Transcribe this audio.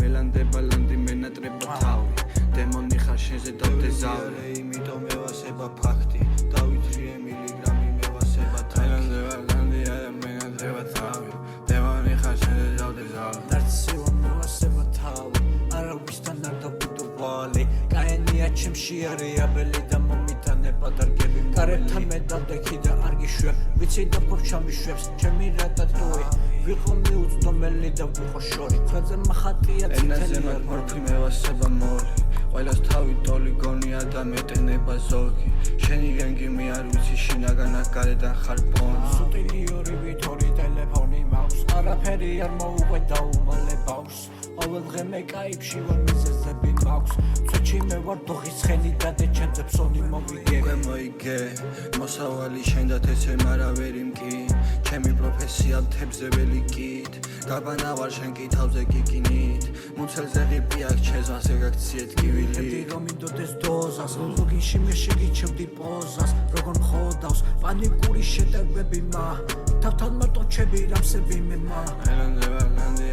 მელანდე ბალანდი მენატრება თავი დემონი ხარ შენზე დავდეზავი იმიტომ მევასება ფაქტი დავიძრიე მილიგრამი მევასება თაილანდე ბალანდი მენატრება თავი დემონი ხარ შენზე დავდეზავი ნარცისევა მევასება თავი არავისთან არ დავბუდოვალი კაენია ჩემში არიაბელი და მომიტანება დარგები კარებთან მე დავდექი და არ გიშვებ ვიცი და ფორჩამიშვებს ჩემი რატატუი ვიყო მიუწდომელი და ვიყო შორი ხვეძე მახატია ენაზე მაგ მორფი მევასება მოლი ყველას თავი ტოლი გონია და მეტენება ზოგი შენი გენგიმი არ ვიცი შინაგან აქ გარედან ხარ პონი სუტილი ორივე თორი ტელეფონი მაქვს არაფერი არ მოუყვედა უმალე ბავშვს ყოველ დღე მე კაიფში ვარ მიზეზები მაქვს ცოჩი მე ვარ დოღის ცხენი და ჩემზე ფსონი მოვიგე უკვე მოიგე მოსავალი შენ და თესე მარავერი მკი ჩემი პროფესია მთებზე ველიკით გაბანა ვარ შენ კი თავზე გიგინით მუცელზე ღიპი აქ ჩეზვას ეგაქციეთ კივილი რომ მინდოდეს დოზას ლოგინში მე შეგიჩევდი პოზას როგორ მხოდავს პანიკური შეტევები მა თავთან მარტო ჩები რამსები მე მა ელანდე ბალანდი